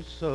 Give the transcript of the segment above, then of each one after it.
100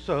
100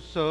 100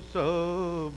100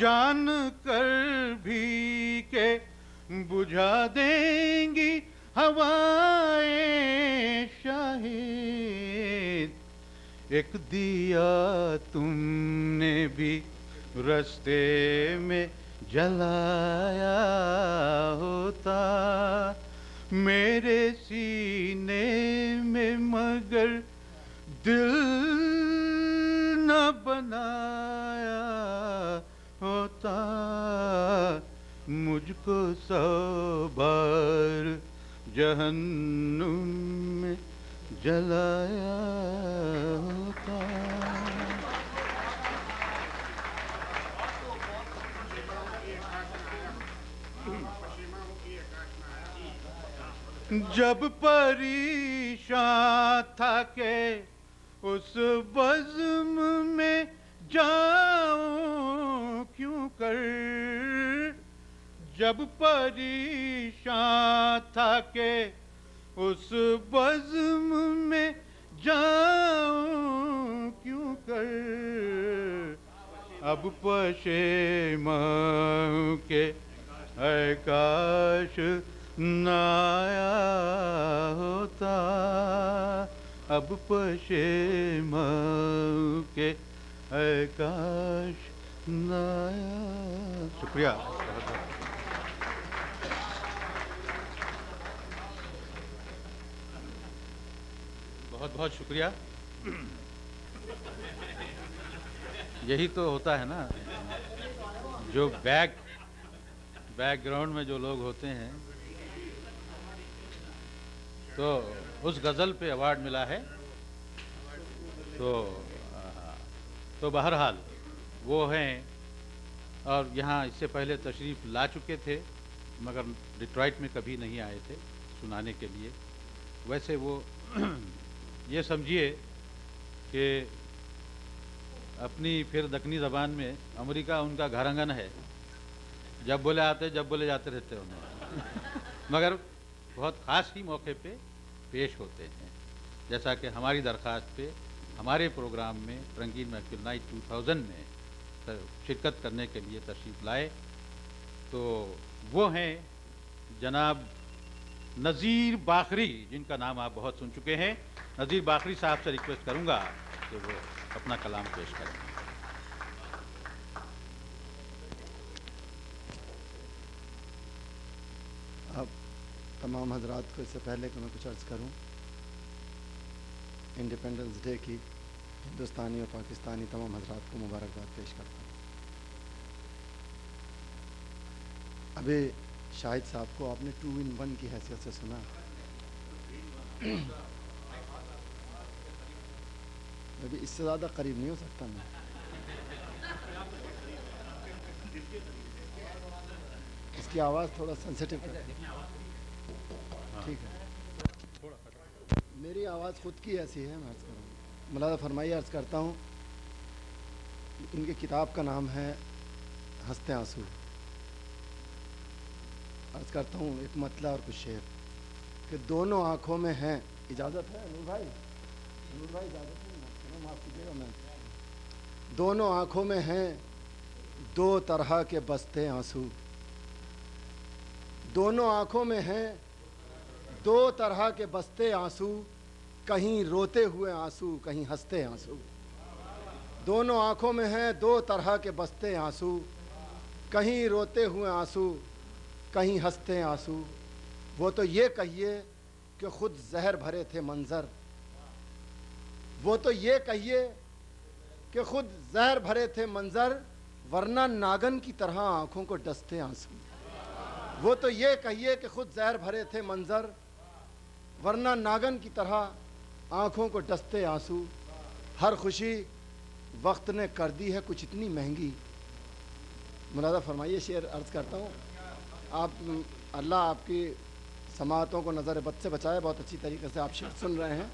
جان کر بھی کہ بجھا دیں گی ہوائیں شاہد، ایک دیا تم نے بھی رستے میں جلایا ہوتا، میرے سینے میں مگر دل نہ بنایا ہوتا، مجھ کو 100 بار جہنم میں جلایا ہوتا۔ جب پریشان تھا کہ اس بزم میں جاؤں کیوں کر، جب پریشان تھا کہ اس بزم میں جاؤں کیوں کر، اب پشیمان ہوں کہ اے کاش نہ آیا ہوتا، اب پشیمان ہوں کہ اے کاش نہ آیا۔ شکریہ، بہت بہت شکریہ۔ یہی تو ہوتا ہے نا، جو بیک گراؤنڈ میں جو لوگ ہوتے ہیں، تو اس غزل پہ ایوارڈ ملا ہے، تو بہرحال وہ ہیں، اور یہاں اس سے پہلے تشریف لا چکے تھے مگر ڈیٹرائٹ میں کبھی نہیں آئے تھے سنانے کے لیے۔ ویسے وہ یہ سمجھیے کہ اپنی پھر دکنی زبان میں امریکہ ان کا گھر آنگن ہے، جب بولے آتے جب بولے جاتے رہتے انہیں، مگر بہت خاص ہی موقع پہ پیش ہوتے ہیں، جیسا کہ ہماری درخواست پہ ہمارے پروگرام میں رنگین محفل نائٹ 2000 میں شرکت کرنے کے لیے تشریف لائے۔ تو وہ ہیں جناب نذیر باقری، جن کا نام آپ بہت سن چکے ہیں۔ نذیر باقری صاحب سے ریکویسٹ کروں گا کہ وہ اپنا کلام پیش کریں۔ اب تمام حضرات کو اس سے پہلے کہ میں کچھ عرض کروں، انڈیپینڈنس ڈے کی ہندوستانی اور پاکستانی تمام حضرات کو مبارکباد پیش کرتا ہوں۔ ابھی شاہد صاحب کو آپ نے 2 in 1 کی حیثیت سے سنا، ابھی اس سے زیادہ قریب نہیں ہو سکتا میں۔ اس کی آواز تھوڑا سینسیٹیو ہے، ٹھیک ہے؟ میری آواز خود کی ایسی ہے، میں عرض کروں، ملاحظہ فرمائیے، عرض کرتا ہوں۔ ان کی کتاب کا نام ہے ہنستے آنسو۔ عرض کرتا ہوں ایک مطلع اور کچھ شعر کہ دونوں آنکھوں میں ہیں، اجازت ہے نور بھائی؟ نور بھائی اجازت ہے؟ معاف کیجیے گا، میں دونوں آنکھوں میں ہیں 2 طرح کے بستے آنسو، دونوں آنکھوں میں ہیں 2 طرح کے بستے آنسو، کہیں روتے ہوئے آنسو کہیں ہنستے آنسو، دونوں آنکھوں میں ہیں 2 طرح کے بستے آنسو، کہیں روتے ہوئے آنسو کہیں ہنستے آنسو، وہ تو یہ کہیے کہ خود زہر بھرے تھے منظر، وہ تو یہ کہیے کہ خود زہر بھرے تھے منظر، ورنہ ناگن کی طرح آنکھوں کو ڈستے آنسو، وہ تو یہ کہیے کہ خود زہر بھرے تھے منظر، ورنہ ناگن کی طرح آنکھوں کو ڈستے آنسو، ہر خوشی وقت نے کر دی ہے کچھ اتنی مہنگی۔ ملاحظہ فرمائیے، شعر عرض کرتا ہوں، آپ اللہ آپ کی سماعتوں کو نظر بد سے بچائے، بہت اچھی طریقے سے آپ شعر سن رہے ہیں۔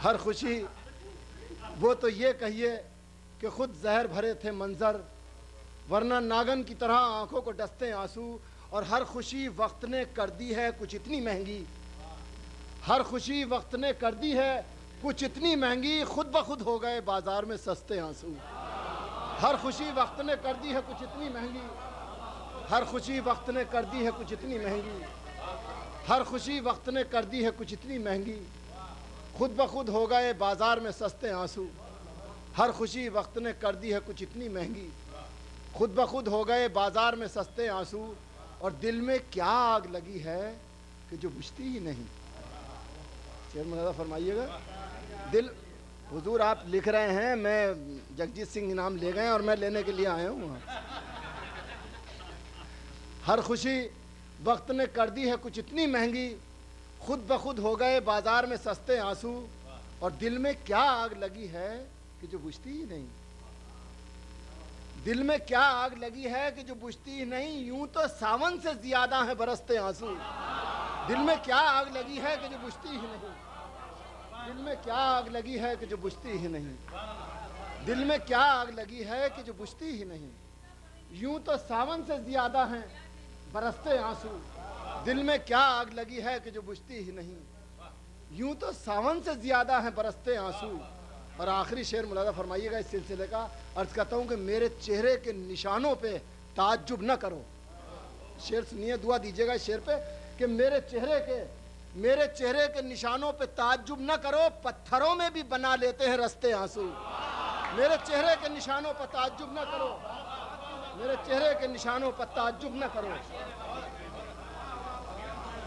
ہر خوشی وہ تو یہ کہیے کہ خود زہر بھرے تھے منظر، ورنہ ناگن کی طرح آنکھوں کو ڈستے آنسو، اور ہر خوشی وقت نے کر دی ہے کچھ اتنی مہنگی، ہر خوشی وقت نے کر دی ہے کچھ اتنی مہنگی، خود بخود ہو گئے بازار میں سستے آنسو۔ ہر خوشی وقت نے کر دی ہے کچھ اتنی مہنگی، ہر خوشی وقت نے کر دی ہے کچھ اتنی مہنگی، ہر خوشی وقت نے کر دی ہے کچھ اتنی مہنگی، خود بخود ہو گئے بازار میں سستے آنسو، ہر خوشی وقت نے کر دی ہے کچھ اتنی مہنگی، خود بخود ہو گئے بازار میں سستے آنسو، اور دل میں کیا آگ لگی ہے کہ جو بجھتی ہی نہیں۔ شعر ملاحظہ فرمائیے گا، دل، حضور آپ لکھ رہے ہیں، میں جگجیت سنگھ انعام لے گئے اور میں لینے کے لیے آیا ہوں۔ ہر خوشی وقت نے کر دی ہے کچھ اتنی مہنگی، خود بخود ہو گئے بازار میں سستے آنسو، اور دل میں کیا آگ لگی ہے کہ جو بجھتی ہی نہیں۔ دل میں کیا آگ لگی ہے کہ جو بجھتی ہی نہیں، یوں تو ساون سے زیادہ ہیں برستے آنسو۔ دل میں کیا آگ لگی ہے کہ جو بجھتی ہی نہیں، دل میں کیا آگ لگی ہے کہ جو بجھتی ہی نہیں، دل میں کیا آگ لگی ہے کہ جو بجھتی ہی نہیں، یوں تو ساون سے زیادہ ہیں برستے آنسو۔ دل میں کیا آگ لگی ہے کہ جو بجھتی ہی نہیں، یوں تو ساون سے زیادہ ہیں برستے آنسو۔ اور آخری شعر ملاحظہ فرمائیے گا اس سلسلے کا، عرض کرتا ہوں کہ میرے چہرے کے نشانوں پہ تعجب نہ کرو۔ شعر سنیے، دعا دیجیے گا اس شعر پہ کہ میرے چہرے کے نشانوں پہ تعجب نہ کرو، پتھروں میں بھی بنا لیتے ہیں رستے آنسو۔ میرے چہرے کے نشانوں پر تعجب نہ کرو، میرے چہرے کے نشانوں پر تعجب نہ کرو،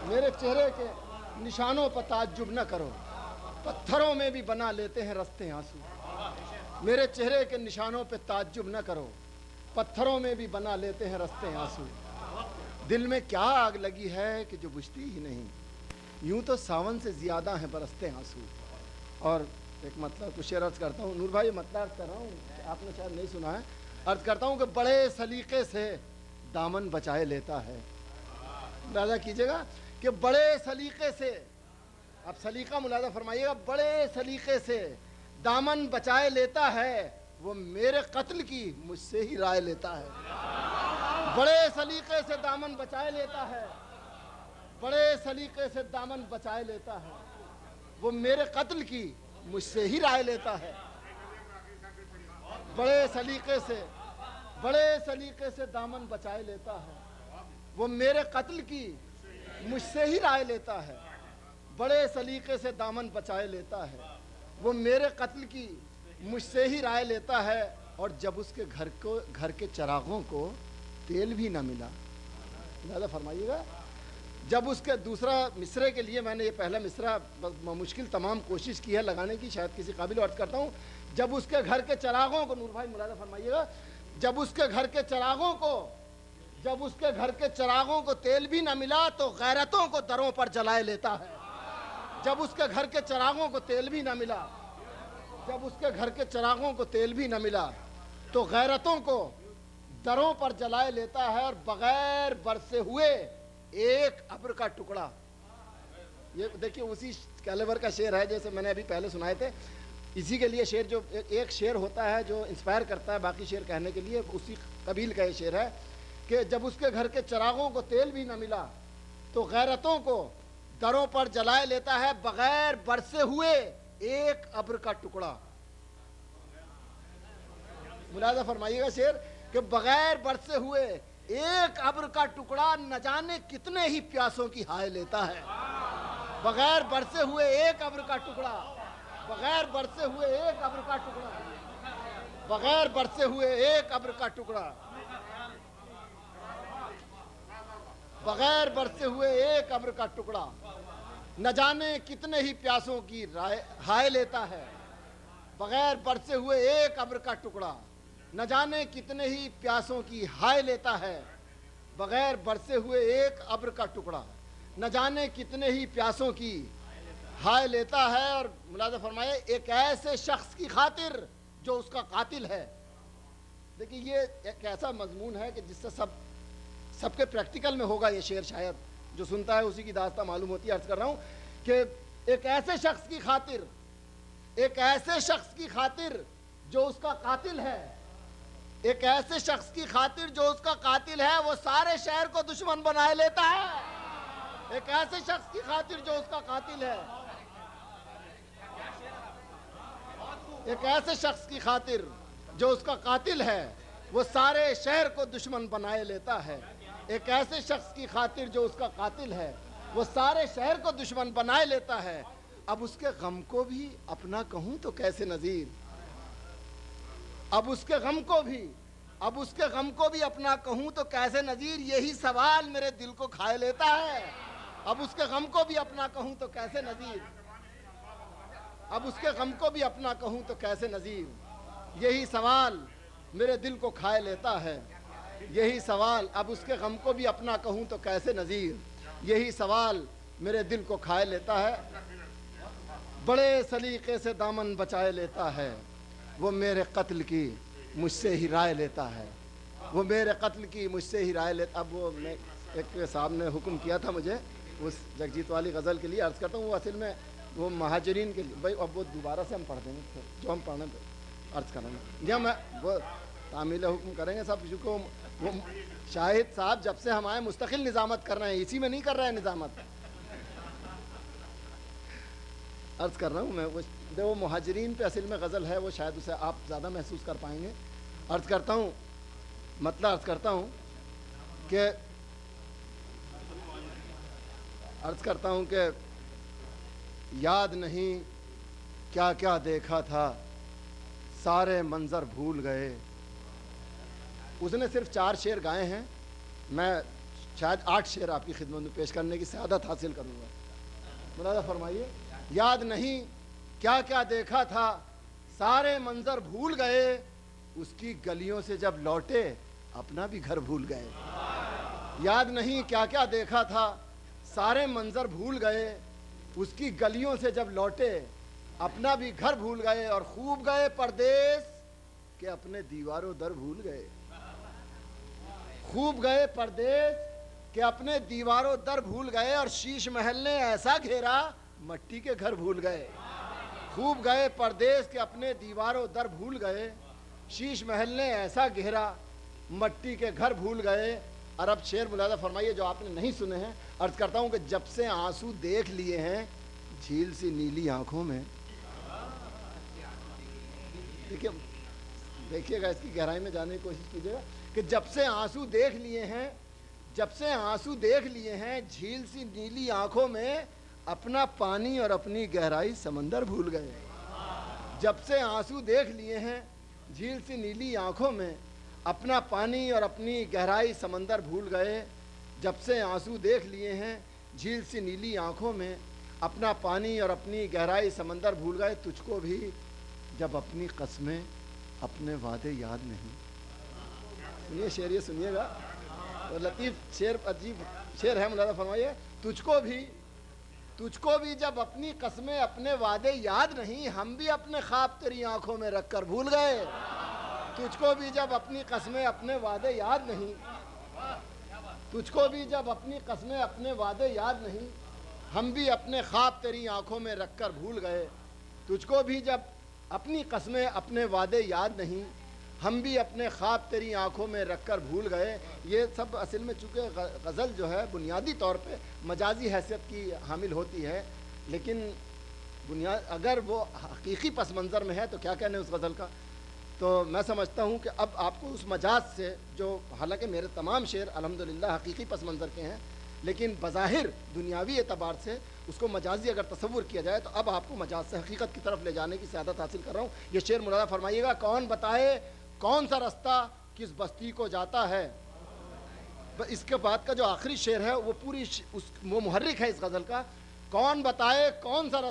میرے چہرے کے نشانوں پر تعجب نہ کرو، پتھروں میں بھی بنا لیتے ہیں رستے آنسو۔ میرے چہرے کے نشانوں پہ تعجب نہ کرو، پتھروں میں بھی بنا لیتے ہیں رستے آنسو۔ دل میں کیا آگ لگی ہے کہ جو بجھتی ہی نہیں، یوں تو ساون سے زیادہ ہیں برستے آنسو۔ اور ایک مطلب کچھ شعر عرض کرتا ہوں، نور بھائی مطلب عرض کر رہا ہوں، آپ نے شاید نہیں سنا ہے، عرض کرتا ہوں کہ بڑے سلیقے سے دامن بچائے لیتا ہے۔ ملاحظہ کیجئے گا کہ بڑے سلیقے سے، اب سلیقہ ملاحظہ فرمائیے گا، بڑے سلیقے سے دامن بچائے لیتا ہے، وہ میرے قتل کی مجھ سے ہی رائے لیتا ہے۔ بڑے سلیقے سے دامن بچائے لیتا ہے، بڑے سلیقے سے دامن بچائے لیتا ہے، وہ میرے قتل کی مجھ سے ہی رائے لیتا ہے۔ بڑے سلیقے سے دامن بچائے لیتا ہے، وہ میرے قتل کی مجھ سے ہی رائے لیتا ہے۔ بڑے سلیقے سے دامن بچائے لیتا ہے، وہ میرے قتل کی مجھ سے ہی رائے لیتا ہے، اور جب اس کے گھر کے چراغوں کو تیل بھی نہ ملا۔ لہذا فرمائیے گا، جب اس کے دوسرا مصرے کے لیے میں نے یہ پہلا مصرع مشکل تمام کوشش کی ہے لگانے کی، شاید کسی قابل عرض کرتا ہوں، جب اس کے گھر کے چراغوں کو، نور بھائی ملاحظہ فرمائیے گا، جب اس کے گھر کے چراغوں کو تیل بھی نہ ملا تو غیرتوں کو دروں پر جلائے لیتا ہے۔ جب اس کے گھر کے چراغوں کو تیل بھی نہ ملا، جب اس کے گھر کے چراغوں کو تیل بھی نہ ملا تو غیرتوں کو دروں پر جلائے لیتا ہے، اور بغیر برسے ہوئے ایک ابر کا ٹکڑا۔ یہ دیکھیے اسی کیلیبر کا شعر ہے جیسے میں نے ابھی پہلے سنائے تھے، اسی کے لیے شعر، جو ایک شعر ہوتا ہے جو انسپائر کرتا ہے باقی شعر کہنے کے لیے، اسی قبیل کا یہ شعر ہے کہ جب اس کے گھر کے چراغوں کو تیل بھی نہ ملا تو غیرتوں کو دروں پر جلائے لیتا ہے، بغیر برسے ہوئے ایک ابر کا ٹکڑا۔ ملاحظہ فرمائیے گا شعر کہ بغیر برسے ہوئے ایک ابر کا ٹکڑا نہ جانے کتنے ہی پیاسوں کی ہائے لیتا ہے۔ بغیر برسے ہوئے ایک ابر کا ٹکڑا، بغیر برسے ہوئے ایک ابر کا ٹکڑا، بغیر برسے ہوئے ایک ابر کا ٹکڑا، بغیر برسے ہوئے ایک ابر کا ٹکڑا نہ جانے کتنے ہی پیاسوں کی ہائے لیتا ہے۔ بغیر برسے ہوئے ایک ابر کا ٹکڑا نہ جانے کتنے ہی پیاسوں کی ہائے لیتا ہے۔ بغیر برسے ہوئے ایک ابر کا ٹکڑا نہ جانے کتنے ہی پیاسوں کی ہائے لیتا ہے۔ اور ملاحظہ فرمائے، ایک ایسے شخص کی خاطر جو اس کا قاتل ہے۔ دیکھیے یہ ایک ایسا مضمون ہے کہ جس سے سب کے پریکٹیکل میں ہوگا یہ شعر، شاید جو سنتا ہے اسی کی داستان معلوم ہوتی ہے۔ عرض کر رہا ہوں کہ ایک ایسے شخص کی خاطر، ایک ایسے شخص کی خاطر جو اس کا قاتل ہے، ایک ایسے شخص کی خاطر جو اس کا قاتل ہے، وہ سارے شہر کو دشمن بنائے لیتا ہے۔ ایک ایسے شخص کی خاطر جو اس کا قاتل ہے، ایک ایسے شخص کی خاطر جو اس کا قاتل ہے وہ سارے شہر کو دشمن بنائے لیتا ہے. ایک ایسے شخص کی خاطر جو اس کا قاتل ہے وہ سارے شہر کو دشمن بنائے لیتا ہے. اب اس کے غم کو بھی اپنا کہوں تو کیسے نظیر. اب اس کے غم کو بھی اپنا کہوں تو کیسے نظیر. یہی سوال میرے دل کو کھائے لیتا ہے. اب اس کے غم کو بھی اپنا کہوں تو کیسے نظیر. اب اس کے غم کو بھی اپنا کہوں تو کیسے نظیر. یہی سوال میرے دل کو کھائے لیتا ہے. یہی سوال اب اس کے غم کو بھی اپنا کہوں تو کیسے نظیر. یہی سوال میرے دل کو کھائے لیتا ہے. بڑے سلیقے سے دامن بچائے لیتا ہے. وہ میرے قتل کی مجھ سے ہی رائے لیتا ہے. وہ میرے قتل کی مجھ سے ہی رائے لیتا. اب وہ میں ایک صاحب نے حکم کیا تھا مجھے اس جگجیت والی غزل کے لیے عرض کرتا ہوں. وہ اصل میں وہ مہاجرین کے لیے بھائی اب وہ دوبارہ سے ہم پڑھ دیں گے جو ہم پڑھنے عرض کریں گے یا میں وہ تعمیل حکم کریں گے صاحب. چونکہ وہ شاہد صاحب جب سے ہم آئے مستقل نظامت کر رہے ہیں, اسی میں نہیں کر رہے ہیں نظامت. عرض کر رہا ہوں میں وہ مہاجرین پہ اصل میں غزل ہے. وہ شاید اسے آپ زیادہ محسوس کر پائیں گے. عرض کرتا ہوں مطلب عرض کرتا ہوں کہ یاد نہیں کیا کیا دیکھا تھا سارے منظر بھول گئے. اس نے صرف 4 شعر گائے ہیں. میں شاید 8 شعر آپ کی خدمت میں پیش کرنے کی سعادت حاصل کروں گا. ملاحظہ فرمائیے. یاد نہیں کیا کیا دیکھا تھا سارے منظر بھول گئے. اس کی گلیوں سے جب لوٹے اپنا بھی گھر بھول گئے. یاد نہیں کیا کیا دیکھا تھا سارے منظر بھول گئے. اس کی گلیوں سے جب لوٹے اپنا بھی گھر بھول گئے. اور خوب گئے پردیس کہ اپنے دیواروں در بھول گئے. خوب گئے پردیس کہ اپنے دیواروں در بھول گئے. اور شیش محل نے ایسا گھیرا مٹی کے گھر بھول گئے. خوب گئے پردیس کہ اپنے دیواروں در بھول گئے. شیش محل نے ایسا گھیرا مٹی کے گھر بھول گئے. اور اب شعر ملاحظہ فرمائیے جو آپ نے نہیں سنے ہیں. عرض کرتا ہوں کہ جب سے آنسو دیکھ لیے ہیں جھیل سی نیلی آنکھوں میں. دیکھیے گا اس کی گہرائی میں جانے کی کوشش کیجیے گا کہ جب سے آنسو دیکھ لیے ہیں جھیل سی نیلی آنکھوں میں اپنا پانی اور اپنی گہرائی سمندر بھول گئے. جب سے آنسو دیکھ لیے ہیں جھیل سی نیلی آنکھوں میں اپنا پانی اور اپنی گہرائی سمندر بھول گئے. جب سے آنسو دیکھ لیے ہیں جھیل سی نیلی آنکھوں میں اپنا پانی اور اپنی گہرائی سمندر بھول گئے. تجھ کو بھی جب اپنی قسمیں اپنے وعدے یاد نہیں. سنیے شعر, یہ سنیے گا لطیف شعر, عجیب شعر ہے. ملاحظہ فرمائیے. تجھ کو بھی جب اپنی قسمیں اپنے وعدے یاد نہیں ہم بھی اپنے خواب تیری آنکھوں میں رکھ کر بھول گئے. تجھ کو بھی جب اپنی قسمیں اپنے وعدے یاد نہیں ہم بھی اپنے خواب تیری آنکھوں میں رکھ کر بھول گئے. تجھ کو بھی جب اپنی قسمیں اپنے وعدے یاد نہیں ہم بھی اپنے خواب تیری آنکھوں میں رکھ کر بھول گئے. یہ سب اصل میں چونکہ غزل جو ہے بنیادی طور پہ مجازی حیثیت کی حامل ہوتی ہے, لیکن اگر وہ حقیقی پس منظر میں ہے تو کیا کہنے اس غزل کا. تو میں سمجھتا ہوں کہ اب آپ کو اس مجاز سے, جو حالانکہ میرے تمام شعر الحمدللہ حقیقی پس منظر کے ہیں لیکن بظاہر دنیاوی اعتبار سے اس کو مجازی اگر تصور کیا جائے تو اب آپ کو مجاز سے حقیقت کی طرف لے جانے کی سعادت حاصل کر رہا ہوں. یہ شعر ملاحظہ فرمائیے گا. کون بتائے کون سا رستہ کس بستی کو جاتا ہے. اس کے بعد کا جو آخری شعر ہے وہ پوری وہ محرک ہے اس غزل کا. کون بتائے کون سا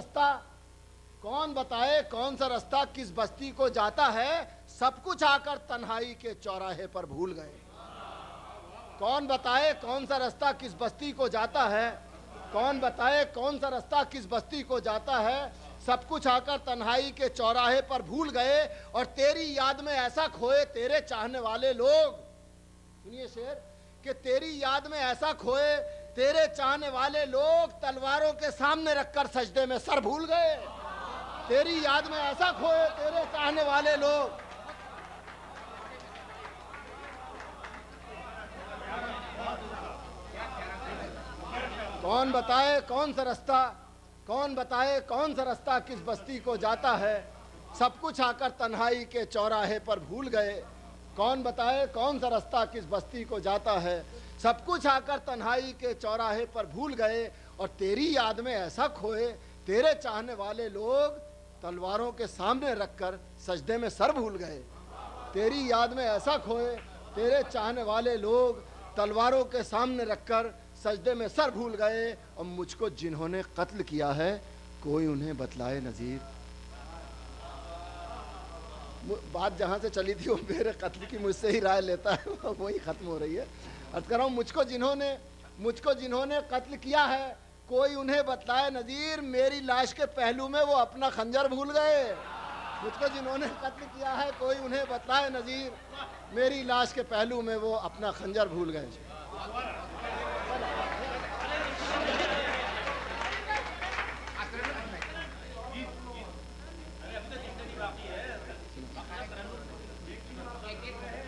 رستہ کس بستی کو جاتا ہے سب کچھ آ کر تنہائی کے چوراہے پر بھول گئے. کون بتائے کون سا رستہ کس بستی کو جاتا ہے سب کچھ آ کر تنہائی کے چوراہے پر بھول گئے. اور تیری یاد میں ایسا کھوئے تیرے چاہنے والے لوگ. سنیے شعر کہ تیری یاد میں ایسا کھوئے تیرے چاہنے والے لوگ تلواروں کے سامنے رکھ کر سجدے میں سر بھول گئے. تیری یاد میں ایسا کھوئے تیرے چاہنے والے لوگ. کون بتائے کون سا رستہ کس بستی کو جاتا ہے سب کچھ آ کر تنہائی کے چوراہے پر بھول گئے، کون بتائے کون سا رستہ کس بستی کو جاتا ہے، سب کچھ آ کر تنہائی کے چوراہے پر بھول گئے، اور تیری یاد میں ایسا کھوئے تیرے چاہنے والے لوگ تلواروں کے سامنے رکھ کر سجدے میں سر بھول گئے، تیری یاد میں ایسا کھوئے تیرے چاہنے والے لوگ تلواروں کے سامنے رکھ کر سجدے میں سر بھول گئے، اور مجھ کو جنہوں نے قتل کیا ہے کوئی انہیں بتلائے نذیر۔ بات جہاں سے چلی تھی وہ میرے قتل کی مجھ سے ہی رائے لیتا ہے، وہی ختم ہو رہی ہے۔ عرض کر رہا ہوں مجھ کو جنہوں نے قتل کیا ہے کوئی انہیں بتلائے نذیر، میری لاش کے پہلو میں وہ اپنا خنجر بھول گئے۔ مجھ کو جنہوں نے قتل کیا ہے کوئی انہیں بتلائے نذیر، میری لاش کے پہلو میں وہ اپنا خنجر بھول گئے۔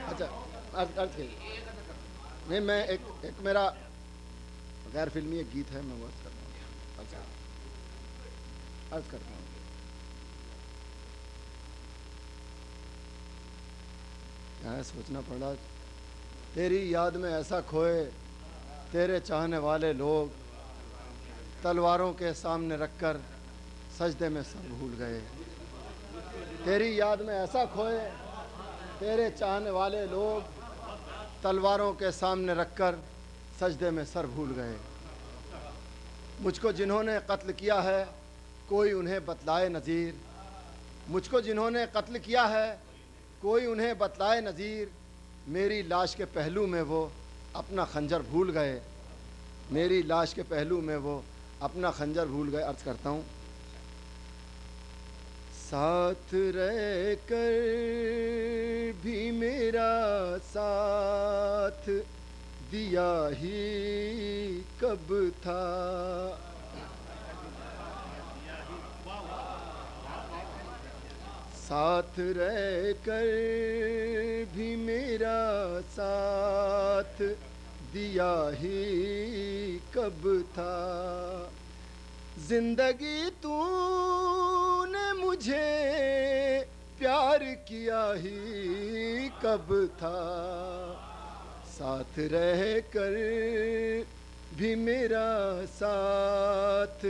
اچھا عرض کی نہیں، میں ایک میرا غیر فلمی ایک گیت ہے، میں وہ عرض کرتا ہوں۔ یہاں سوچنا پڑا، تیری یاد میں ایسا کھوئے تیرے چاہنے والے لوگ تلواروں کے سامنے رکھ کر سجدے میں سر بھول گئے، تیری یاد میں ایسا کھوئے تیرے چاہنے والے لوگ تلواروں کے سامنے رکھ کر سجدے میں سر بھول گئے، مجھ کو جنہوں نے قتل کیا ہے کوئی انہیں بتلائے نذیر، مجھ کو جنہوں نے قتل کیا ہے کوئی انہیں بتلائے نذیر، میری لاش کے پہلو میں وہ اپنا خنجر بھول گئے، میری لاش کے پہلو میں وہ اپنا خنجر بھول گئے۔ عرض کرتا ہوں، ساتھ رہ کر بھی میرا ساتھ دیا ہی کب تھا، ساتھ رہ کر بھی میرا ساتھ دیا ہی کب تھا، زندگی تو نے مجھے پیار کیا ہی کب تھا، ساتھ رہ کر بھی میرا ساتھ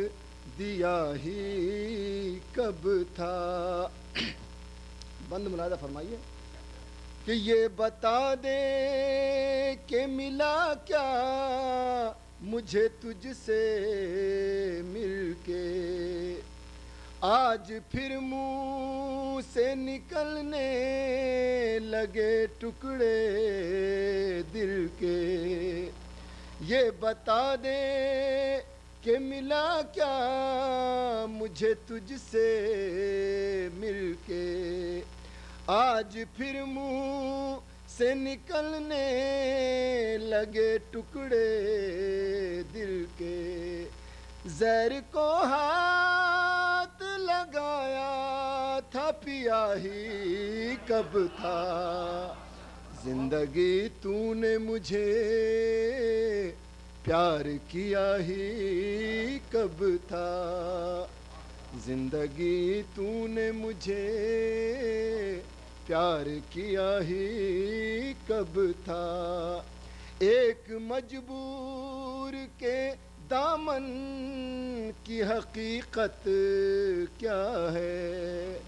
دیا ہی کب تھا۔ بند ملاحظہ فرمائیے کہ یہ بتا دے کہ ملا کیا مجھے تجھ سے مل کے، آج پھر منہ سے نکلنے لگے ٹکڑے دل کے، یہ بتا دے کہ ملا کیا مجھے تجھ سے مل کے، آج پھر منہ سے نکلنے لگے ٹکڑے دل کے، زہر کو ہاتھ لگایا تھا پیا ہی کب تھا، زندگی تو نے مجھے پیار کیا ہی کب تھا، زندگی تو نے مجھے پیار کیا ہی کب تھا، ایک مجبور کے دامن کی حقیقت کیا ہے،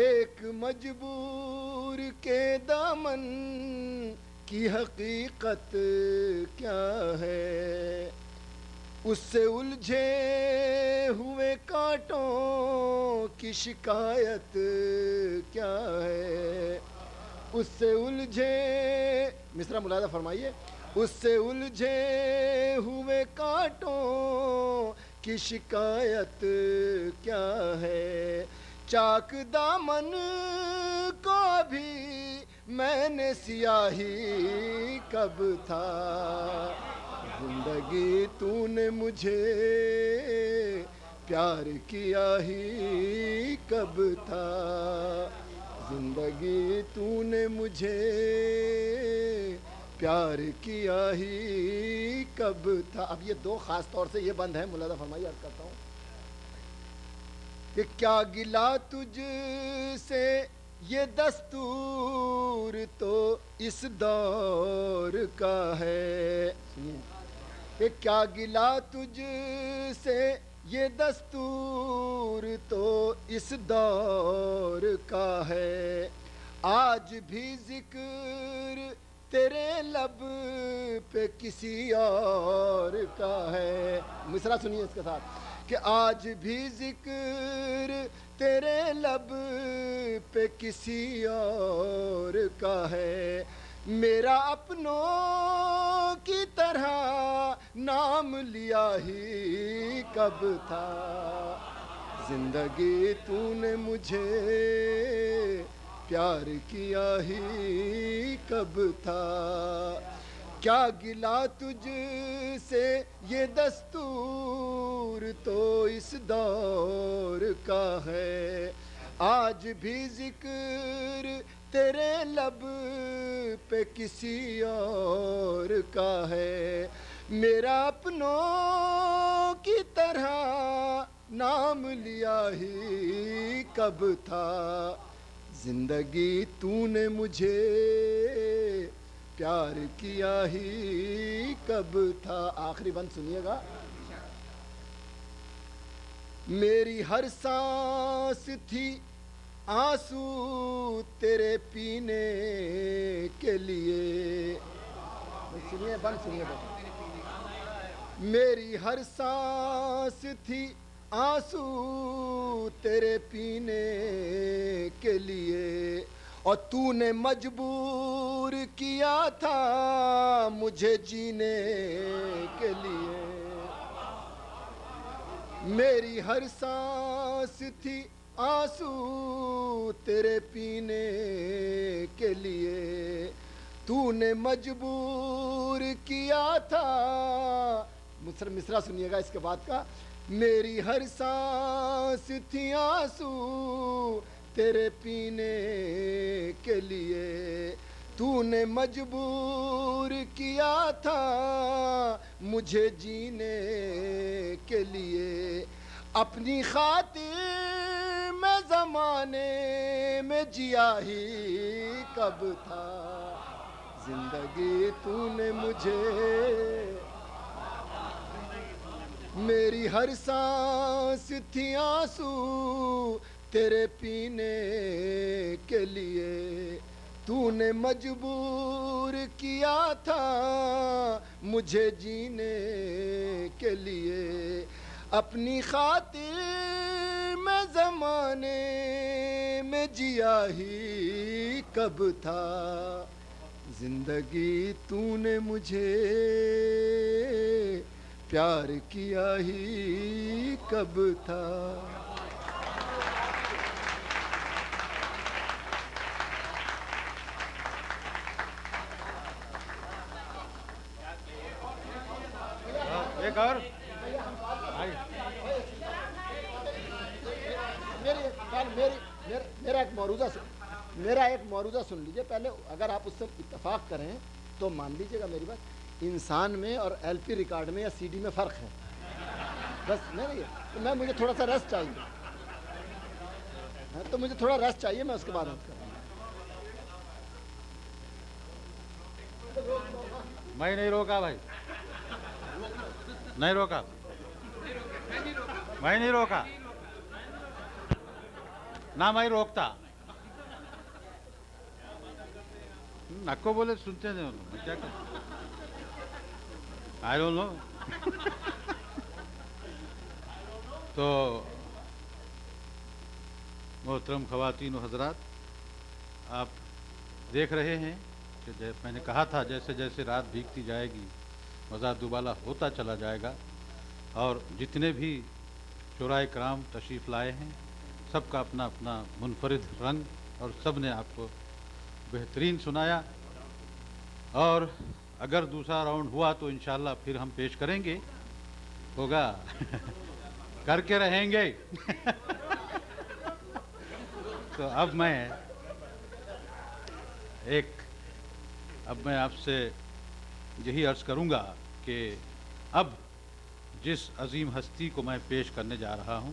ایک مجبور کے دامن کی حقیقت کیا ہے، اس سے الجھے ہوئے کانٹوں کی شکایت کیا ہے، اس سے الجھے، مصرع ملاحظہ فرمائیے، اس سے الجھے ہوئے کانٹوں کی شکایت کیا ہے، چاک دامن کو بھی میں نے سیاہی کب تھا، زندگی تو نے مجھے پیار کیا ہی کب تھا، زندگی تو نے مجھے پیار کیا ہی کب تھا۔ اب یہ دو خاص طور سے یہ بند ہے، ملاحظہ فرمائیے، عرض کرتا ہوں کہ کیا گلا تجھ سے یہ دستور تو اس دور کا ہے. سنیے کہ کیا گلا تجھ سے یہ دستور تو اس دور کا ہے. آج بھی ذکر تیرے لب پہ کسی اور کا ہے. مصرع سنیے اس کے ساتھ کہ آج بھی ذکر تیرے لب پہ کسی اور کا ہے. میرا اپنوں کی طرح نام لیا ہی کب تھا. زندگی تو نے مجھے پیار کیا ہی کب تھا. کیا گلا تجھ سے یہ دستور تو اس دور کا ہے. آج بھی ذکر تیرے لب پہ کسی اور کا ہے. میرا اپنوں کی طرح نام لیا ہی کب تھا. زندگی تو نے مجھے پیار کیا ہی کب تھا. آخری بند سنیے گا. میری ہر سانس تھی آنسو تیرے پینے کے لیے. سنیے بند سنیے بند. میری ہر سانس تھی آنسو تیرے پینے کے لیے اور تو نے مجبور کیا تھا مجھے جینے کے لیے. میری ہر سانس تھی آنسو تیرے پینے کے لیے. تو نے مجبور کیا تھا. مصرع سنیے گا اس کے بعد کا. میری ہر سانس تھی آنسو تیرے پینے کے لیے. تو نے مجبور کیا تھا مجھے جینے کے لیے. اپنی خاطر میں زمانے میں جیا ہی کب تھا. زندگی تو نے مجھے میری ہر سانس تھی آنسو تیرے پینے کے لیے. تو نے مجبور کیا تھا مجھے جینے کے لیے. اپنی خاطر میں زمانے میں جیا ہی کب تھا. زندگی تو نے مجھے پیار کیا ہی کب تھا. ایک اور میرا ایک معروضہ سن لیجئے پہلے. اگر آپ اس سے اتفاق کریں تو مان لیجئے گا میری بات. انسان میں اور ایل پی ریکارڈ میں یا سی ڈی میں فرق ہے بس. نہیں تو مجھے تھوڑا سا ریسٹ چاہیے. تو مجھے تھوڑا ریسٹ چاہیے. میں اس کے بعد بات کروں. میں نہیں روکا بھائی. نہیں روکا. میں نہیں روکا نہ میں روکتا. نکو بولے سنتے نہیں. میں کیا کروں. I don't know. تو محترم خواتین و حضرات, آپ دیکھ رہے ہیں کہ میں نے کہا تھا جیسے جیسے رات بھیگتی جائے گی مزہ دوبالا ہوتا چلا جائے گا. اور جتنے بھی شعراء کرام تشریف لائے ہیں سب کا اپنا اپنا منفرد رنگ اور سب نے آپ کو بہترین سنایا. اور اگر دوسرا راؤنڈ ہوا تو انشاءاللہ پھر ہم پیش کریں گے. ہوگا کر کے رہیں گے. تو اب میں آپ سے یہی عرض کروں گا کہ اب جس عظیم ہستی کو میں پیش کرنے جا رہا ہوں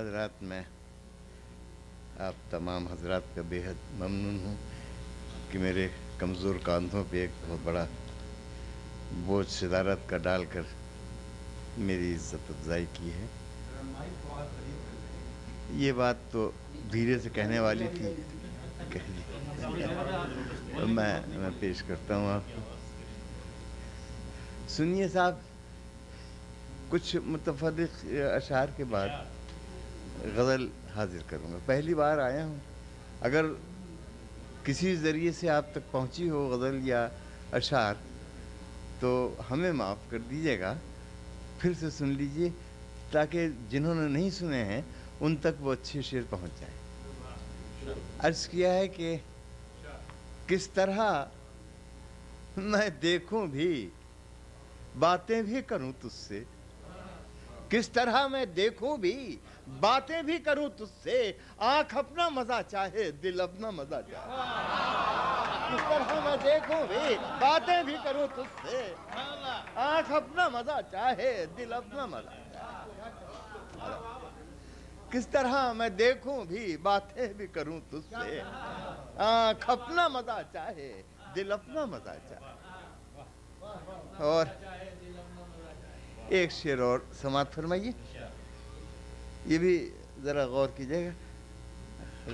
حضرات، میں آپ تمام حضرات کا بے حد ممنون ہوں کہ میرے کمزور کاندھوں پہ ایک بہت بڑا بوجھ صدارت کا ڈال کر میری عزت افزائی کی ہے. یہ بات تو دھیرے سے کہنے والی تھی، کہہ دی. میں پیش کرتا ہوں آپ کو. سنیے صاحب، کچھ متفرق اشعار کے بعد غزل حاضر کروں گا. پہلی بار آیا ہوں، اگر کسی ذریعے سے آپ تک پہنچی ہو غزل یا اشعار تو ہمیں معاف کر دیجیے گا، پھر سے سن لیجیے تاکہ جنہوں نے نہیں سنے ہیں ان تک وہ اچھے شعر پہنچ جائیں. عرض کیا ہے کہ کس طرح میں دیکھوں بھی باتیں بھی کروں تجھ سے، کس طرح میں دیکھوں بھی باتیں بھی کروں تجھ سے، آنکھ اپنا مزہ چاہے دل اپنا مزہ چاہے. کس طرح میں دیکھوں بھی باتیں بھی کروں تجھ سے، آنکھ اپنا مزہ چاہے دل اپنا مزہ چاہے. کس طرح میں دیکھوں بھی باتیں بھی کروں تجھ سے، آنکھ اپنا مزہ چاہے دل اپنا مزہ چاہے. اور ایک شعر اور سماعت فرمائیے، یہ بھی ذرا غور کیجیے گا.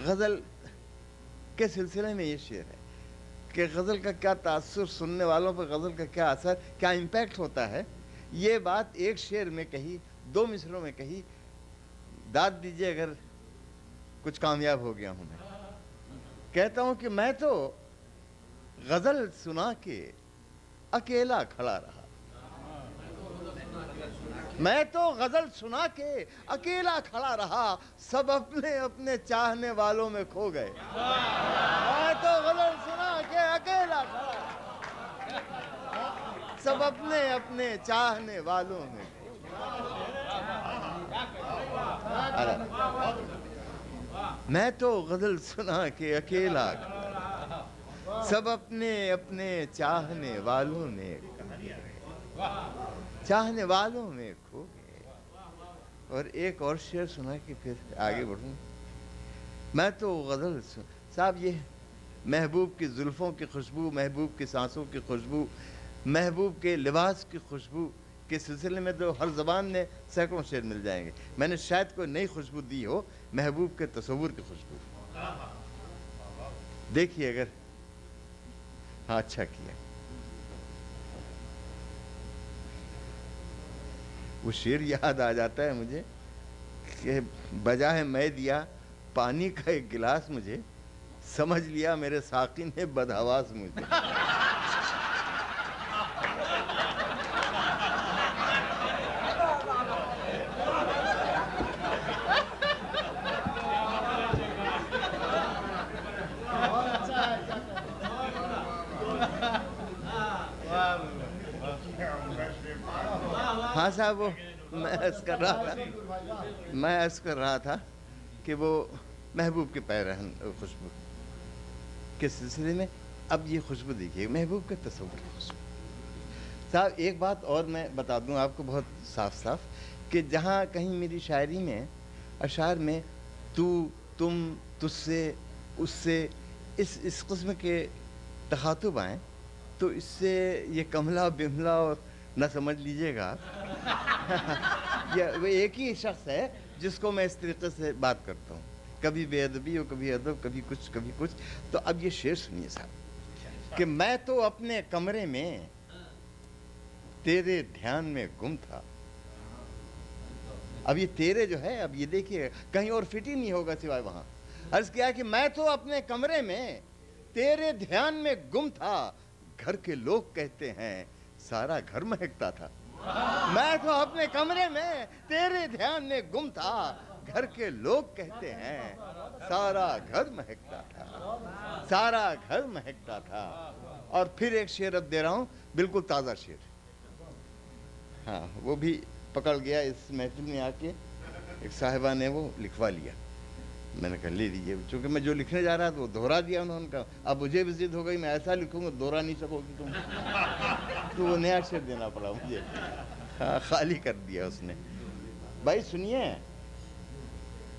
غزل کے سلسلے میں یہ شعر ہے کہ غزل کا کیا تاثر، سننے والوں پر غزل کا کیا اثر، کیا امپیکٹ ہوتا ہے. یہ بات ایک شعر میں کہی، 2 مصروں میں کہی. داد دیجیے اگر کچھ کامیاب ہو گیا ہوں. میں کہتا ہوں کہ میں تو غزل سنا کے اکیلا کھڑا رہا، میں تو غزل سنا کے اکیلا کھڑا رہا، سب اپنے اپنے چاہنے والوں میں کھو گئے. میں تو غزل سنا کے اکیلا کھڑا رہا، سب اپنے اپنے چاہنے والوں میں. میں تو غزل سنا کے اکیلا کھڑا رہا، سب اپنے اپنے چاہنے والوں میں چاہنے والوں میں کھو گئے. اور ایک اور شعر سنا کے پھر آگے بڑھوں. میں تو غزل صاحب، یہ محبوب کی زلفوں کی خوشبو، محبوب کی سانسوں کی خوشبو، محبوب کے لباس کی خوشبو کے سلسلے میں تو ہر زبان میں سینکڑوں شعر مل جائیں گے. میں نے شاید کوئی نئی خوشبو دی ہو، محبوب کے تصور کی خوشبو. دیکھیے اگر ہاں اچھا کیا. وہ شعر یاد آ جاتا ہے مجھے کہ بجائے میں دیا پانی کا ایک گلاس مجھے، سمجھ لیا میرے ساقی نے بدحواس مجھے. ہاں صاحب، وہ میں عرض کر رہا تھا کہ وہ محبوب کے پیرہن خوشبو کے سلسلے میں اب یہ خوشبو دیکھیے، محبوب کے تصور کی خوشبو. صاحب ایک بات اور میں بتا دوں آپ کو بہت صاف صاف، کہ جہاں کہیں میری شاعری میں اشعار میں تو، تم، تجھ سے، اس سے، اس قسم کے تخاطب آئیں تو اس سے یہ کملا بملا اور نہ سمجھ لیجئے گا وہ ایک ہی شخص ہے جس کو میں اس طریقے سے بات کرتا ہوں، کبھی بے ادبی ہو، کبھی ادب، کبھی کچھ کبھی کچھ. تو اب یہ شعر سنیے صاحب کہ میں تو اپنے کمرے میں تیرے دھیان میں گم تھا. اب یہ تیرے جو ہے، اب یہ دیکھیے کہیں اور فٹ ہی نہیں ہوگا سوائے وہاں. عرض کیا کہ میں تو اپنے کمرے میں تیرے دھیان میں گم تھا، گھر کے لوگ کہتے ہیں سارا گھر مہکتا تھا. میں تو اپنے کمرے میں تیرے دھیان میں گم تھا، گھر کے لوگ کہتے ہیں سارا گھر مہکتا تھا، سارا گھر مہکتا تھا. اور پھر ایک شعر اب دے رہا ہوں، بالکل تازہ شعر. ہاں وہ بھی پکڑ گیا اس محفل میں آ کے، ایک صاحبہ نے وہ لکھوا لیا. میں نے کہا لے لیجیے، چونکہ میں جو لکھنے جا رہا تھا وہ دوہرا دیا انہوں نے. کہا اب مجھے بھی ضد ہو گئی، میں ایسا لکھوں گا دوہرا نہیں سکو گی تم. تو وہ نیا شعر دینا پڑا مجھے. ہاں خالی کر دیا اس نے. بھائی سنیے،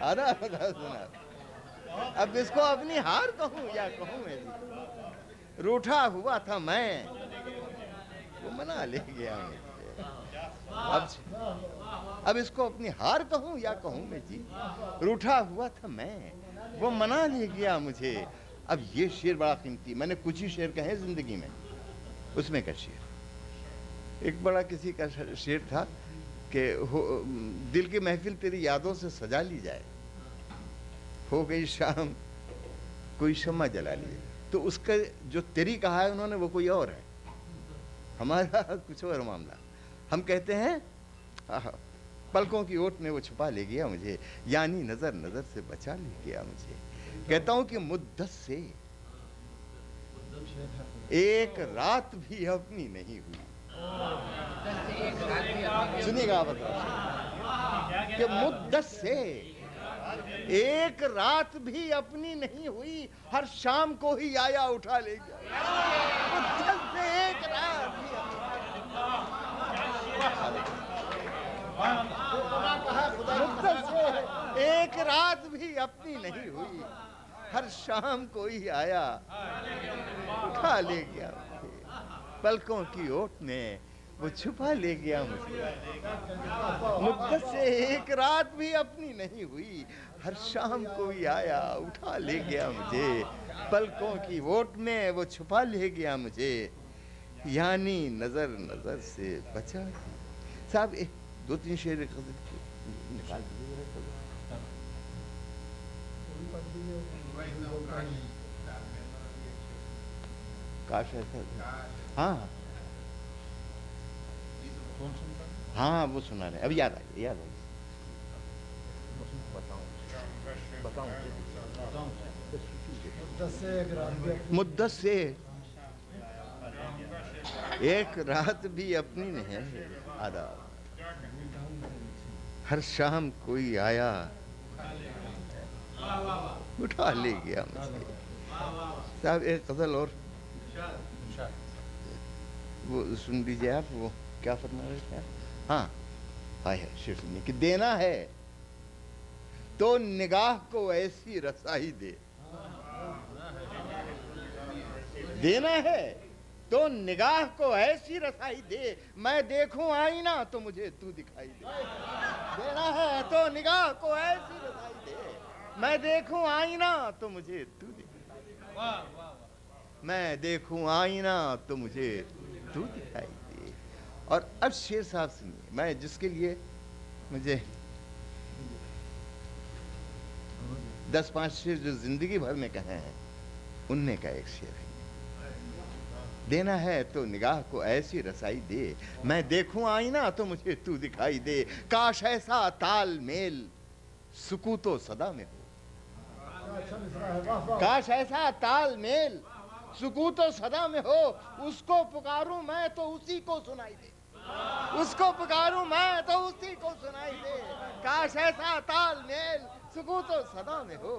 آداب سنا. اب اس کو اپنی ہار کہوں یا کہوں میں جی. روٹھا ہوا تھا میں وہ منا لے گیا مجھے. اب اس کو اپنی ہار کہوں یا کہوں میں جی. روٹھا ہوا تھا میں وہ منا لے گیا مجھے. اب یہ شعر بڑا قیمتی, میں نے کچھ ہی شعر کہے زندگی میں, اس میں کا شعر ایک بڑا کسی کا شعر تھا کہ دل کی محفل تیری یادوں سے سجا لی جائے, ہو گئی شام کوئی شمع جلا لیے. تو اس کا جو تیری کہا ہے انہوں نے وہ کوئی اور ہے, ہمارا کچھ اور معاملہ. ہم کہتے ہیں پلکوں کی اوٹ میں وہ چھپا لے گیا مجھے, یعنی نظر نظر سے بچا لے گیا مجھے. کہتا ہوں کہ مدت سے ایک رات بھی اپنی نہیں ہوئی. سنیے گا کہ مدت سے ایک رات بھی اپنی نہیں ہوئی, ہر شام کو ہی آیا اٹھا لے گیا. مدت سے ایک رات بھی مدت سے ایک رات بھی اپنی نہیں ہوئی, ہر شام کو ہی آیا اٹھا لے گیا. پلکوں کی اوٹ میں وہ چھپا لے گیا مجھے. مدت سے ایک رات بھی اپنی نہیں ہوئی, ہر شام کو ہی آیا اٹھا لے گیا مجھے. پلکوں کی اوٹ میں وہ چھپا لے گیا مجھے, یعنی نظر نظر سے بچا. صاحب ایک دو تین شعر نکال دیجیے. کاش ایسا. ہاں ہاں وہ سنا رہے, اب یاد آئی یاد آئی. مدت سے ایک رات بھی اپنی نہیں ہے. آداب. ہر شام کوئی آیا اٹھا لے گیا مجھے. صاحب ایک غزل اور وہ سن لیجیے آپ. وہ کیا فرما رہے تھے؟ ہاں ہے شعر سنیے کہ دینا ہے تو نگاہ کو ایسی رسائی دے. دینا ہے تو نگاہ کو ایسی رسائی دے, میں دیکھوں آئینہ تو مجھے تو دکھائی دے. دینا ہے تو نگاہ کو ایسی رسائی دے, میں دیکھوں آئینہ تو مجھے تو دکھائی دے. میں دیکھوں آئینہ تو مجھے تو دکھائی دے. اور اب شیر صاحب سنیے, میں جس کے لیے مجھے 10-5 شیر جو زندگی بھر میں کہے ہیں ان میں کا ایک شیر ہے. دینا ہے تو نگاہ کو ایسی رسائی دے, میں دیکھوں آئینہ تو مجھے تو دکھائی دے. کاش ایسا تال میل سکوت و صدا میں ہو. کاش ایسا تال میل سکوت و صدا میں ہو, اس کو پکاروں میں تو اسی کو سنائی دے. اس کو پکاروں میں تو اسی کو سنائی دے. کاش ایسا تال میل سکوت و صدا میں ہو,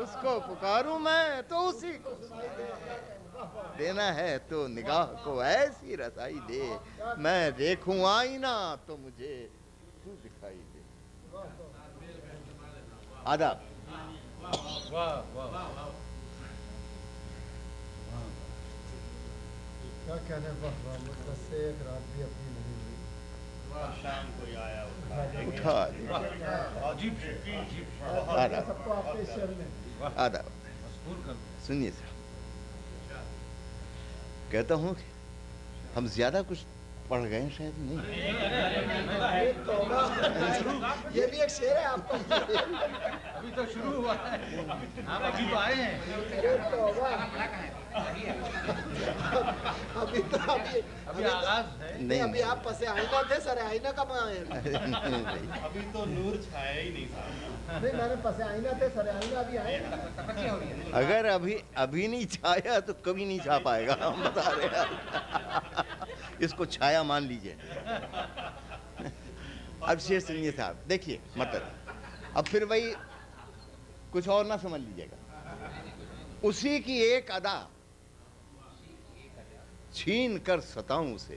اس کو پکاروں میں تو اسی کو سنائی دے. دینا ہے تو نگاہ کو ایسی رسائی دے, میں دیکھوں آئینہ تو مجھے تو دکھائی دے. آداب. کیا کہنے مدت سے ایک رات بھی اپنی نہیں ہوئی, شام کوئی آیا اٹھا لے. آداب. سب کو آپ کے شعر میں آداب. سنیے سر, کہتا ہوں کہ ہم زیادہ کچھ پڑھ گئے ہیں شاید نہیں. یہ بھی ایک شعر ہے آپ کا. ابھی تو شروع ہوا ہے, ہم ابھی تو آئے ہیں. ابھی آغاز ہے. نہیں ابھی آپ پس آئینہ تھے, سر آئینہ کب آئے؟ ابھی تو نور چھایا ہی نہیں تھا. نہیں, میں نے پس آئینہ تھے, سر آئینہ ابھی آئے. اگر ابھی نہیں چھایا تو کبھی نہیں چھا پائے گا, ہم بتا رہے ہیں. اس کو چھایا مان لیجئے. اب شعر سنیے صاحب, دیکھیے مطلب اب پھر وہی کچھ اور نہ سمجھ لیجیے گا. اسی کی ایک ادا چھین کر ستاؤں اسے,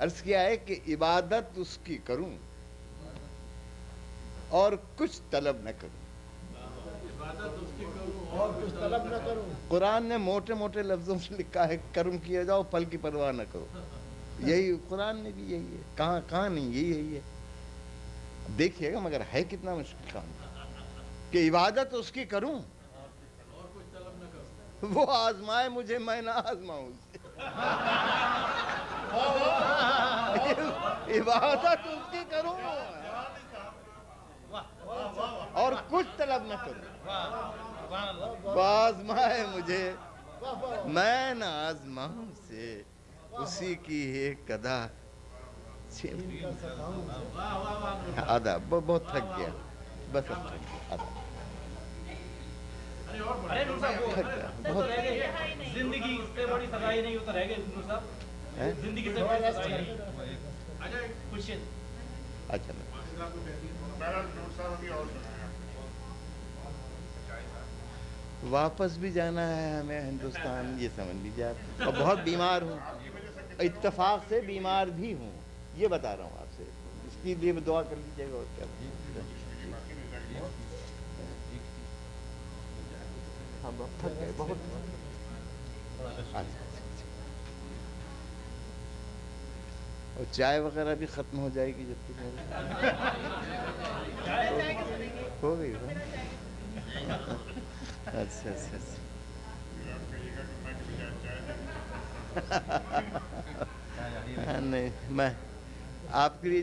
عرض کیا ہے کہ عبادت اس کی کروں اور کچھ طلب نہ کروں. اور کچھ طلب نہ کروں. قرآن نے موٹے موٹے لفظوں سے لکھا ہے کرم کیا جاؤ پھل کی پرواہ نہ کرو. یہی قرآن میں بھی یہی ہے. کہاں نہیں یہی ہے. دیکھیے گا مگر ہے کتنا مشکل کام کہ عبادت اس کی کروں وہ آزمائے مجھے میں نہ آزماؤں اسے. عبادت اس کی کروں اور کچھ طلب نہ کروں. وہ آزمائے مجھے میں نہ آزماؤں سے اسی کی ایک ادا. آدھا بہت تھک گیا بس اب تھک گیا آدھا. زندگی سے بڑی سزائی نہیں ہوتا رہ گئے نور صاحب. زندگی سے بڑی سزائی نہیں. اچھا واپس بھی جانا ہے ہمیں ہندوستان یہ سمجھ لیجیے آپ. اور بہت بیمار ہوں اتفاق سے بیمار بھی ہوں یہ بتا رہا ہوں آپ سے. اس کے لیے دعا کر لیجیے گا. اور کیا ہاں بہت تھک گئے بہت. اور چائے وغیرہ بھی ختم ہو جائے گی جب تک ہو گئی. اچھا اچھا نہیں میں آپ کے لیے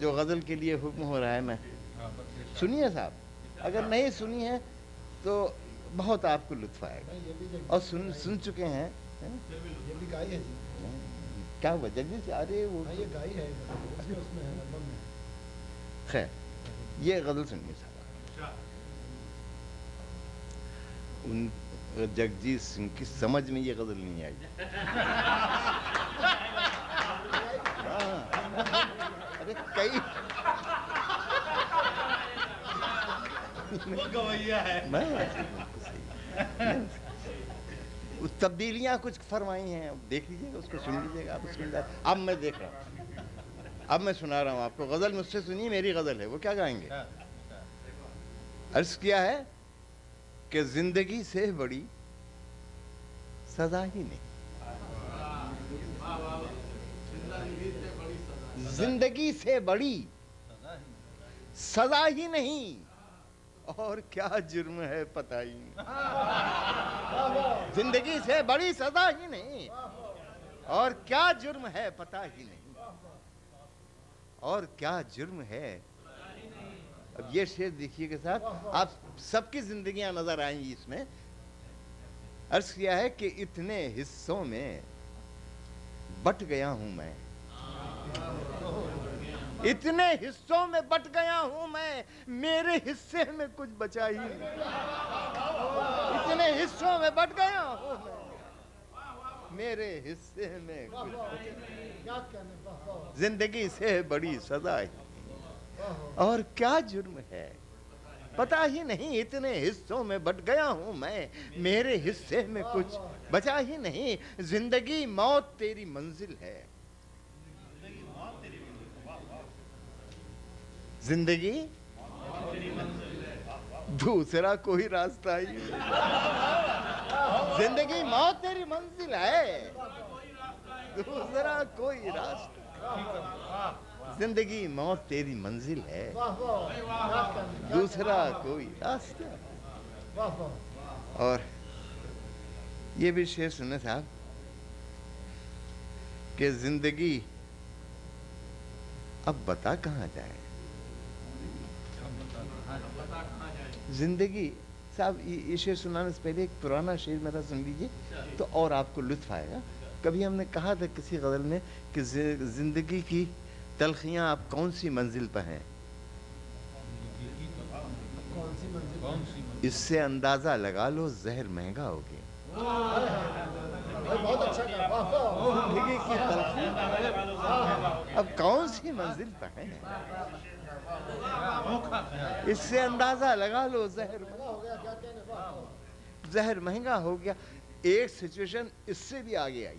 جو غزل کے لیے حکم ہو رہا ہے میں سنیے صاحب. اگر نہیں سنی ہے تو بہت آپ کو لطف آئے گا. اور سن چکے ہیں. یہ بھی گائی ہے جی. کیا ہوا جلدی سے. ارے وہ یہ گائی ہے اس میں البم میں. خیر یہ غزل سنیے صاحب. ان جگجیت سنگھ کی سمجھ میں یہ غزل نہیں آئی. ارے کئی تبدیلیاں کچھ فرمائی ہیں. دیکھ لیجیے گا اس کو سن لیجیے گا آپ. اب میں دیکھ رہا ہوں. اب میں سنا رہا ہوں آپ کو غزل. مجھ سے سنیے میری غزل ہے. وہ کیا گائیں گے. عرض کیا ہے کہ زندگی سے بڑی سزا ہی نہیں. زندگی سے بڑی سزا ہی نہیں اور کیا جرم ہے پتہ ہی نہیں. زندگی سے بڑی سزا ہی نہیں اور کیا جرم ہے پتہ ہی نہیں. اور کیا جرم ہے. اب یہ شعر دیکھیے کہ صاحب آپ سب کی زندگیاں نظر آئیں گی اس میں. عرض کیا ہے کہ اتنے حصوں میں بٹ گیا ہوں میں. اتنے حصوں میں بٹ گیا ہوں میں میرے حصے میں کچھ بچا ہی نہیں. اتنے حصوں میں بٹ گیا ہوں میں میرے حصے میں کچھ بچا. زندگی سے بڑی سزا ہے اور کیا جرم ہے پتہ ہی نہیں. اتنے حصوں میں بٹ گیا ہوں میں میرے حصے میں کچھ بچا ہی نہیں. زندگی موت تیری منزل ہے. زندگی دوسرا کوئی راستہ ہی نہیں. زندگی موت تیری منزل ہے دوسرا کوئی راستہ. زندگی موت تیری منزل ہے دوسرا کوئی راستہ. اور یہ بھی شعر سنے صاحب کہ زندگی اب بتا کہاں جائے. زندگی صاحب یہ شعر سنانے سے پہلے ایک پرانا شعر میرا سن لیجیے تو اور آپ کو لطف آئے گا. کبھی ہم نے کہا تھا کسی غزل میں کہ زندگی کی تلخیاں آپ کون سی منزل پہ ہیں. اس سے اندازہ لگا لو زہر مہنگا ہو گیا. بہت اچھا کہا. زندگی کی تلخیاں اب کون سی منزل پہ ہیں. اس سے اندازہ لگا لو زہر مہنگا ہو گیا. ایک سچویشن اس سے بھی آگے آئی.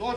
2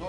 2।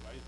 22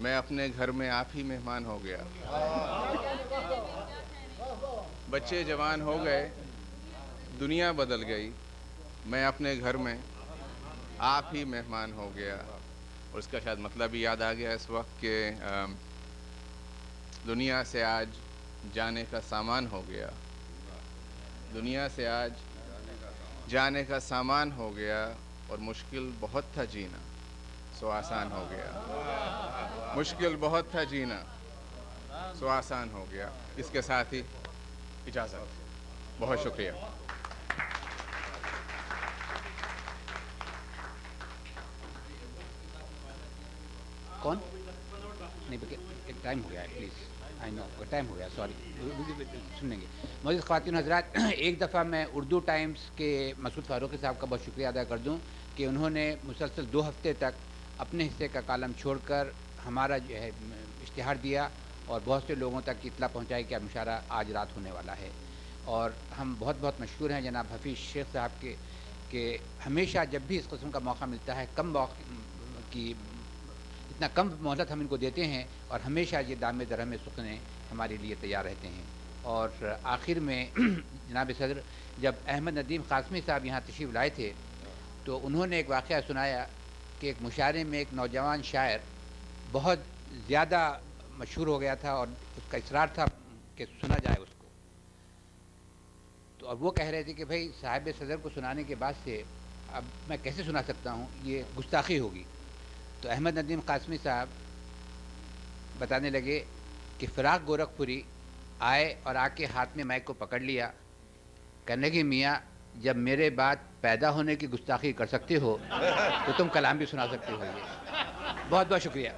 میں اپنے گھر میں آپ ہی مہمان ہو گیا. بچے جوان ہو گئے, دنیا بدل گئی, میں اپنے گھر میں آپ ہی مہمان ہو گیا. اور اس کا شاید مطلب بھی یاد آ گیا اس وقت کہ دنیا سے آج جانے کا سامان ہو گیا. دنیا سے آج جانے کا سامان ہو گیا, اور مشکل بہت تھا جینا سو آسان ہو گیا. مشکل بہت تھا جینا سو آسان ہو گیا. اس کے ساتھ ہی اجازت. بہت شکریہ. کون نہیں ایک ٹائم ہو گیا ہے, پلیز آئی نو ٹائم ہو گیا, سوری. سن لیں گے. معزز خواتین حضرات, ایک دفعہ میں اردو ٹائمز کے مسعود فاروقی صاحب کا بہت شکریہ ادا کر دوں کہ انہوں نے مسلسل 2 ہفتے تک اپنے حصے کا کالم چھوڑ کر ہمارا جو ہے اشتہار دیا اور بہت سے لوگوں تک اطلاع پہنچائی کہ اب مشاعرہ آج رات ہونے والا ہے. اور ہم بہت بہت مشکور ہیں جناب حفیظ شیخ صاحب کے کہ ہمیشہ جب بھی اس قسم کا موقع ملتا ہے اتنا کم مہلت ہم ان کو دیتے ہیں, اور ہمیشہ یہ دام درہم سخنے ہمارے لیے تیار رہتے ہیں. اور آخر میں جناب صدر, جب احمد ندیم قاسمی صاحب یہاں تشریف لائے تھے تو انہوں نے ایک واقعہ سنایا کہ ایک مشاعرے میں ایک نوجوان شاعر بہت زیادہ مشہور ہو گیا تھا, اور اس کا اصرار تھا کہ سنا جائے اس کو. تو اور وہ کہہ رہے تھے کہ بھائی صاحب صدر کو سنانے کے بعد سے اب میں کیسے سنا سکتا ہوں, یہ گستاخی ہوگی. تو احمد ندیم قاسمی صاحب بتانے لگے کہ فراق گورکھپوری آئے اور آ کے ہاتھ میں مائک کو پکڑ لیا, کہنے لگے میاں جب میرے بعد پیدا ہونے کی گستاخی کر سکتے ہو تو تم کلام بھی سنا سکتے ہو. یہ بہت بہت شکریہ.